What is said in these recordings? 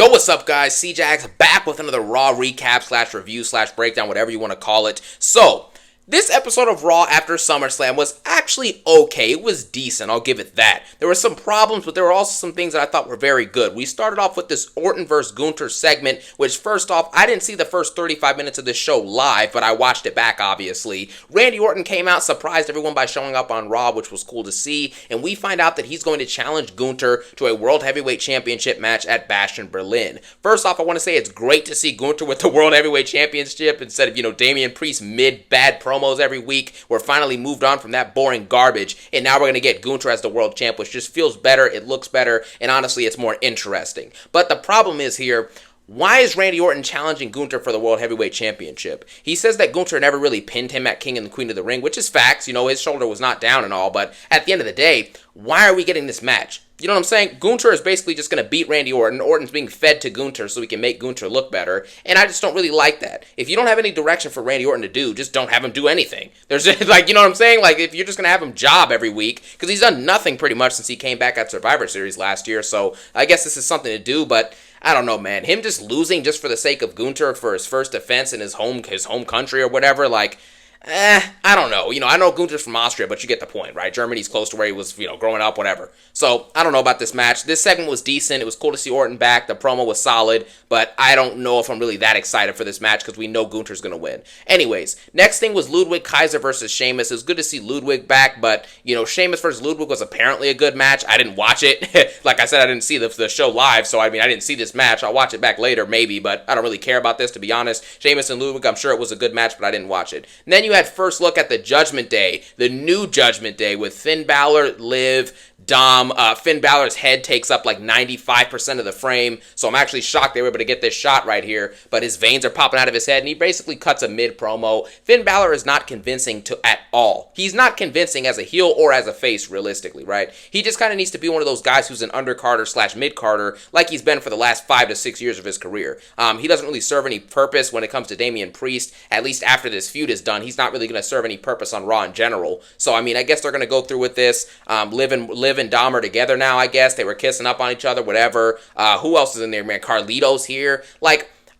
Yo, what's up, guys? C-Jax back with another Raw recap slash review slash breakdown, whatever you want to call it. So, this episode of Raw after Summerslam was actually okay. It was decent, I'll give it that. There were some problems, but there were also some things that I thought were very good. We started off with this Orton vs. Gunther segment, which first off, I didn't see the first 35 minutes of this show live, but I watched it back, obviously. Randy Orton came out, surprised everyone by showing up on Raw, which was cool to see, and we find out that he's going to challenge Gunther to a World Heavyweight Championship match at Bash in Berlin. First off, I want to say it's great to see Gunther with the World Heavyweight Championship instead of, Damian Priest mid-bad promos every week. We're finally moved on from that boring garbage, and now we're going to get Gunther as the world champ, which just feels better, it looks better, and honestly, it's more interesting. But the problem is here, why is Randy Orton challenging Gunther for the World Heavyweight Championship? He says that Gunther never really pinned him at King and the Queen of the Ring, which is facts. His shoulder was not down and all, but at the end of the day, why are we getting this match? You know what I'm saying? Gunther is basically just going to beat Randy Orton. Orton's being fed to Gunther so he can make Gunther look better, and I just don't really like that. If you don't have any direction for Randy Orton to do, just don't have him do anything. There's just, you know what I'm saying? If you're just going to have him job every week, because he's done nothing pretty much since he came back at Survivor Series last year, so I guess this is something to do, but I don't know, man. Him just losing just for the sake of Gunther for his first defense in his home country or whatever, I don't know. I know Gunther's from Austria, but you get the point, right? Germany's close to where he was, growing up, whatever. So, I don't know about this match. This segment was decent. It was cool to see Orton back. The promo was solid, but I don't know if I'm really that excited for this match because we know Gunther's going to win. Anyways, next thing was Ludwig Kaiser versus Sheamus. It was good to see Ludwig back, but, Sheamus versus Ludwig was apparently a good match. I didn't watch it. Like I said, I didn't see the show live, so I didn't see this match. I'll watch it back later, maybe, but I don't really care about this, to be honest. Sheamus and Ludwig, I'm sure it was a good match, but I didn't watch it. And then you had first look at the Judgment Day, the new Judgment Day with Finn Balor, Liv, Dom. Finn Balor's head takes up 95% of the frame, so I'm actually shocked they were able to get this shot right here, but his veins are popping out of his head, and he basically cuts a mid-promo. Finn Balor is not convincing at all. He's not convincing as a heel or as a face, realistically, right? He just kind of needs to be one of those guys who's an undercarder slash mid-carder, like he's been for the last 5 to 6 years of his career. He doesn't really serve any purpose when it comes to Damian Priest, at least after this feud is done. He's not really going to serve any purpose on Raw in general, so I guess they're going to go through with this. Liv and Dom are together now, I guess. They were kissing up on each other, whatever. Who else is in there, man? Carlito's here.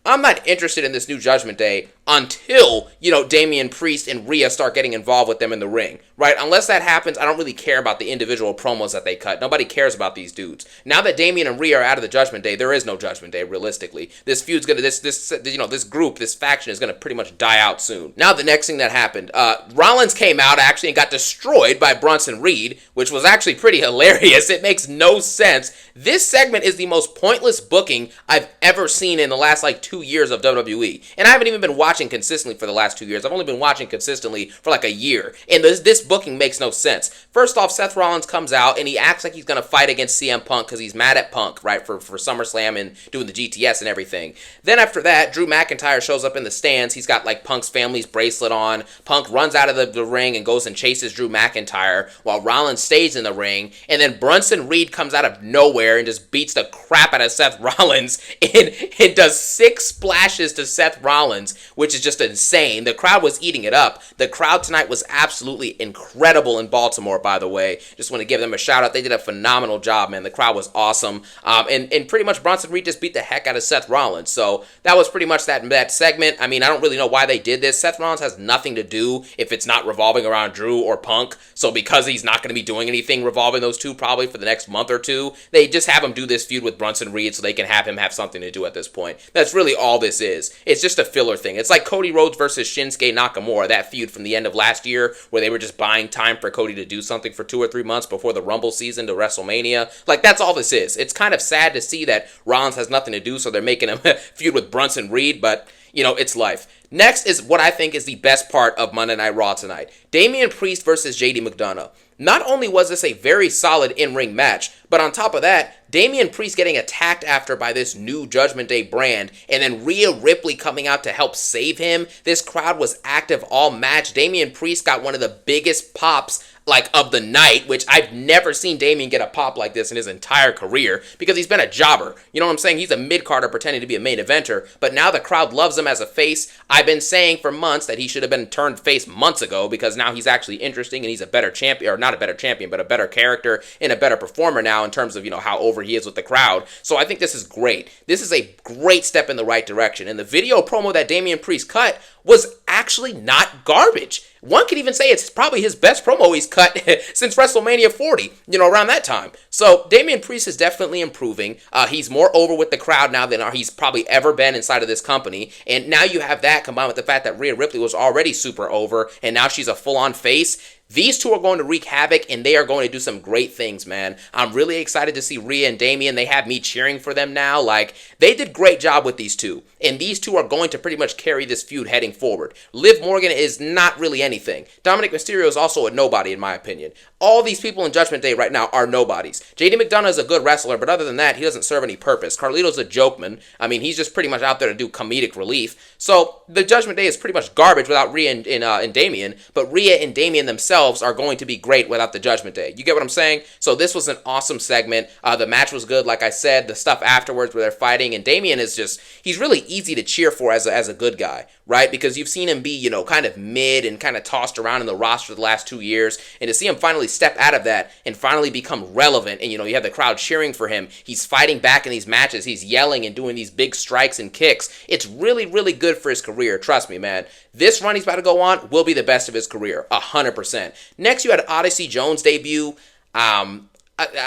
I'm not interested in this new Judgment Day until, Damian Priest and Rhea start getting involved with them in the ring, right? Unless that happens, I don't really care about the individual promos that they cut. Nobody cares about these dudes. Now that Damian and Rhea are out of the Judgment Day, there is no Judgment Day, realistically. This feud's gonna, this group, this faction is gonna pretty much die out soon. Now the next thing that happened, Rollins came out actually and got destroyed by Bronson Reed, which was actually pretty hilarious. It makes no sense. This segment is the most pointless booking I've ever seen in the last 2 years of WWE. And I haven't even been watching consistently for the last 2 years. I've only been watching consistently for a year. And this booking makes no sense. First off, Seth Rollins comes out and he acts like he's going to fight against CM Punk because he's mad at Punk, right, for SummerSlam and doing the GTS and everything. Then after that, Drew McIntyre shows up in the stands. He's got Punk's family's bracelet on. Punk runs out of the ring and goes and chases Drew McIntyre while Rollins stays in the ring. And then Bronson Reed comes out of nowhere and just beats the crap out of Seth Rollins and does 6 splashes to Seth Rollins, which is just insane. The crowd was eating it up. The crowd tonight was absolutely incredible in Baltimore, by the way. Just want to give them a shout out. They did a phenomenal job, man. The crowd was awesome. And pretty much Bronson Reed just beat the heck out of Seth Rollins. So that was pretty much that segment. I don't really know why they did this. Seth Rollins has nothing to do if it's not revolving around Drew or Punk. So because he's not going to be doing anything revolving those two probably for the next month or two, they just have him do this feud with Bronson Reed so they can have him have something to do at this point. That's really all this is. It's just a filler thing. It's like Cody Rhodes versus Shinsuke Nakamura, that feud from the end of last year where they were just buying time for Cody to do something for 2 or 3 months before the Rumble season to WrestleMania. That's all this is. It's kind of sad to see that Rollins has nothing to do, so they're making him feud with Bronson Reed, but it's life. Next is what I think is the best part of Monday Night Raw tonight. Damian Priest versus JD McDonough. Not only was this a very solid in-ring match, but on top of that, Damian Priest getting attacked after by this new Judgment Day brand, and then Rhea Ripley coming out to help save him. This crowd was active all match. Damian Priest got one of the biggest pops like of the night, which I've never seen Damian get a pop like this in his entire career because he's been a jobber. You know what I'm saying? He's a mid-carder pretending to be a main eventer, but now the crowd loves him as a face. I've been saying for months that he should have been turned face months ago because now he's actually interesting and he's a better champion, or not a better champion, but a better character and a better performer now in terms of, how over he is with the crowd. So I think this is great. This is a great step in the right direction. And the video promo that Damian Priest cut was actually not garbage. One could even say it's probably his best promo he's cut since WrestleMania 40, around that time. So Damian Priest is definitely improving. He's more over with the crowd now than he's probably ever been inside of this company. And now you have that combined with the fact that Rhea Ripley was already super over, and now she's a full-on face. These two are going to wreak havoc, and they are going to do some great things, man. I'm really excited to see Rhea and Damian. They have me cheering for them now. Like, they did a great job with these two, and these two are going to pretty much carry this feud heading forward. Liv Morgan is not really anything. Dominic Mysterio is also a nobody, in my opinion. All these people in Judgment Day right now are nobodies. JD McDonough is a good wrestler, but other than that, he doesn't serve any purpose. Carlito's a jokeman. I mean, he's just pretty much out there to do comedic relief. So, the Judgment Day is pretty much garbage without Rhea and Damian, but Rhea and Damian themselves are going to be great without the Judgment Day. You get what I'm saying? So this was an awesome segment. The match was good, like I said. The stuff afterwards where they're fighting, and Damian is just, he's really easy to cheer for as a good guy, right? Because you've seen him be, kind of mid and kind of tossed around in the roster the last 2 years, and to see him finally step out of that and finally become relevant, and you have the crowd cheering for him. He's fighting back in these matches. He's yelling and doing these big strikes and kicks. It's really, really good for his career. Trust me, man. This run he's about to go on will be the best of his career, 100%. Next, you had Odyssey Jones debut. I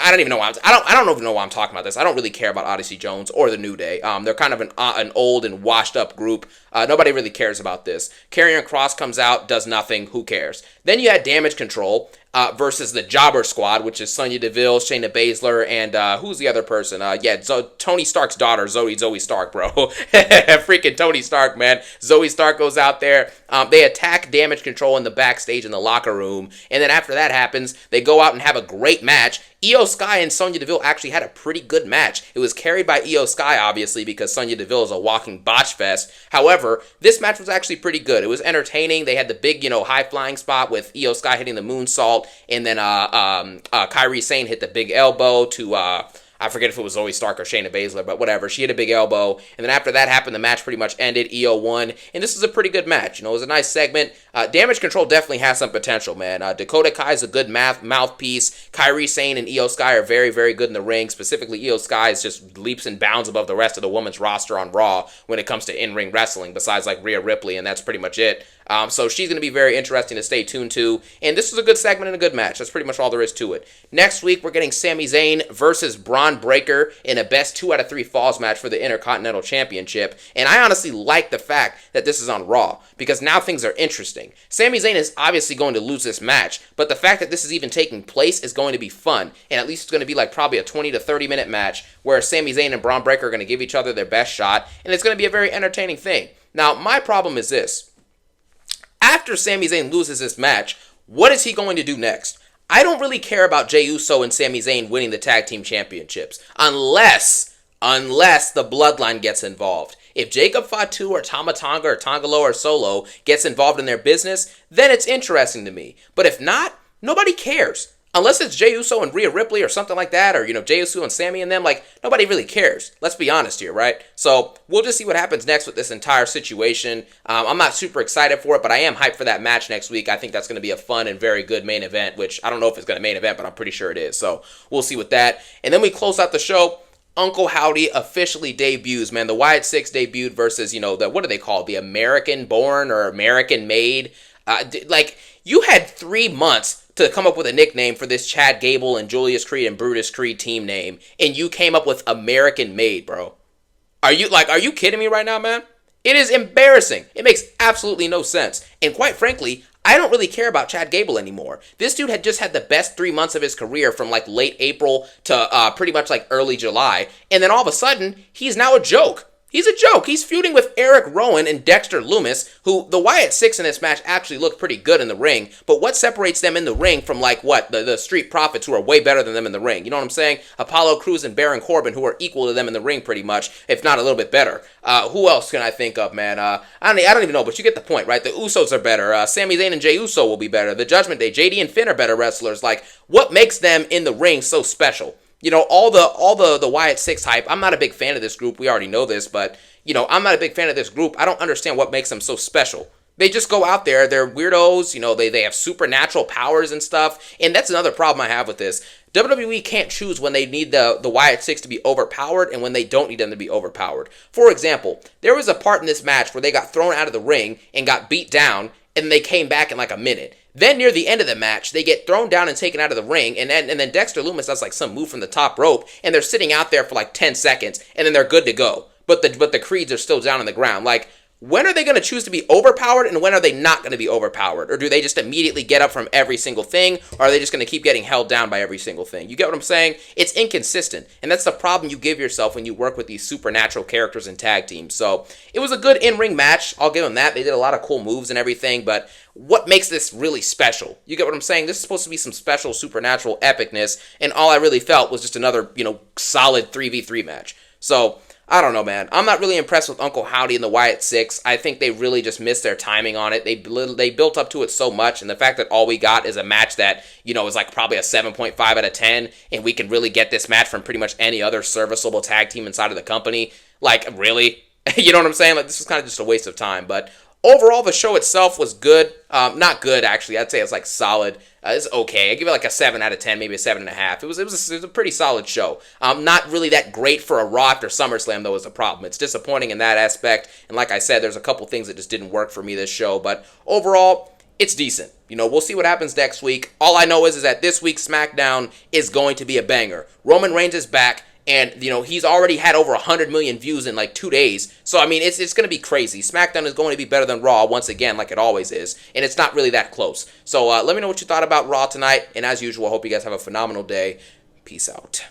don't even know why I don't even know why I'm talking about this. I don't really care about Odyssey Jones or the New Day. They're kind of an old and washed up group. Nobody really cares about this. Karrion Kross comes out, does nothing. Who cares? Then you had Damage Control versus the Jobber Squad, which is Sonya Deville, Shayna Baszler, and who's the other person? Tony Stark's daughter, Zoe Stark, bro. Freaking Tony Stark, man. Zoe Stark goes out there. They attack Damage Control in the backstage in the locker room, and then after that happens, they go out and have a great match. Io Sky and Sonya Deville actually had a pretty good match. It was carried by Io Sky, obviously, because Sonya Deville is a walking botch fest. However, this match was actually pretty good. It was entertaining. They had the big, high-flying spot with Io Sky hitting the moonsault, and then Kairi Sane hit the big elbow to I forget if it was Zoe Stark or Shayna Baszler, but whatever. She hit a big elbow. And then after that happened, the match pretty much ended. Io won. And this is a pretty good match. It was a nice segment. Damage Control definitely has some potential, man. Dakota Kai is a good mouthpiece. Kairi Sane and Io Sky are very, very good in the ring. Specifically, Io Sky is just leaps and bounds above the rest of the women's roster on Raw when it comes to in-ring wrestling, besides like Rhea Ripley, and that's pretty much it. So she's going to be very interesting to stay tuned to. And this was a good segment and a good match. That's pretty much all there is to it. Next week, we're getting Sami Zayn versus Braun Breaker in a best 2 out of 3 falls match for the Intercontinental Championship. And I honestly like the fact that this is on Raw, because now things are interesting. Sami Zayn is obviously going to lose this match, but the fact that this is even taking place is going to be fun. And at least it's going to be like probably a 20 to 30 minute match where Sami Zayn and Braun Breaker are going to give each other their best shot. And it's going to be a very entertaining thing. Now, my problem is this. After Sami Zayn loses this match, what is he going to do next? I don't really care about Jey Uso and Sami Zayn winning the tag team championships, unless the bloodline gets involved. If Jacob Fatu or Tama Tonga or Tongalo or Solo gets involved in their business, then it's interesting to me. But if not, nobody cares. Unless it's Jey Uso and Rhea Ripley or something like that, or, Jey Uso and Sami and them, like, nobody really cares. Let's be honest here, right? So, we'll just see what happens next with this entire situation. I'm not super excited for it, but I am hyped for that match next week. I think that's going to be a fun and very good main event, which I don't know if it's going to main event, but I'm pretty sure it is. So, we'll see with that. And then we close out the show. Uncle Howdy officially debuts, man. The Wyatt Sicks debuted versus, what do they call it? The American-born or American-made. You had 3 months to come up with a nickname for this Chad Gable and Julius Creed and Brutus Creed team name, and you came up with American Made, bro. Are you kidding me right now, man? It is embarrassing. It makes absolutely no sense. And quite frankly, I don't really care about Chad Gable anymore. This dude had just had the best 3 months of his career from late April to pretty much early July, and then all of a sudden, he's now a joke. He's a joke. He's feuding with Eric Rowan and Dexter Lumis, who the Wyatt Sicks in this match actually looked pretty good in the ring, but what separates them in the ring from, like, what? The Street Profits, who are way better than them in the ring. You know what I'm saying? Apollo Crews and Baron Corbin, who are equal to them in the ring pretty much, if not a little bit better. Who else can I think of, man? I don't even know, but you get the point, right? The Usos are better. Sami Zayn and Jey Uso will be better. The Judgment Day, JD and Finn are better wrestlers. Like, what makes them in the ring so special? You know, all the Wyatt Sicks hype. I'm not a big fan of this group. We already know this, but you know, I'm not a big fan of this group. I don't understand what makes them so special. They just go out there. They're weirdos. You know, they have supernatural powers and stuff. And that's another problem I have with this. WWE can't choose when they need the Wyatt Sicks to be overpowered and when they don't need them to be overpowered. For example, there was a part in this match where they got thrown out of the ring and got beat down, and they came back in like a minute. Then near the end of the match, they get thrown down and taken out of the ring, and then Dexter Lumis does like some move from the top rope, and they're sitting out there for like 10 seconds, and then they're good to go. But the Creeds are still down on the ground. Like, when are they going to choose to be overpowered, and when are they not going to be overpowered? Or do they just immediately get up from every single thing, or are they just going to keep getting held down by every single thing? You get what I'm saying? It's inconsistent, and that's the problem you give yourself when you work with these supernatural characters and tag teams. So it was a good in-ring match. I'll give them that. They did a lot of cool moves and everything, but what makes this really special? You get what I'm saying? This is supposed to be some special supernatural epicness, and all I really felt was just another, solid 3v3 match. So I don't know, man. I'm not really impressed with Uncle Howdy and the Wyatt Sicks. I think they really just missed their timing on it. They built up to it so much, and the fact that all we got is a match that, is like probably a 7.5 out of 10, and we can really get this match from pretty much any other serviceable tag team inside of the company. Like, really? You know what I'm saying? Like, this was kind of just a waste of time, but overall, the show itself was good. Not good, actually. I'd say it's like solid. It's okay. I give it like a 7 out of 10, maybe a 7.5. It was a pretty solid show. Not really that great for a Raw after SummerSlam, though, is a problem. It's disappointing in that aspect. And like I said, there's a couple things that just didn't work for me this show. But overall, it's decent. We'll see what happens next week. All I know is that this week's SmackDown is going to be a banger. Roman Reigns is back. And, he's already had over 100 million views in like 2 days. So, I mean, it's going to be crazy. SmackDown is going to be better than Raw once again, like it always is. And it's not really that close. So, let me know what you thought about Raw tonight. And as usual, I hope you guys have a phenomenal day. Peace out.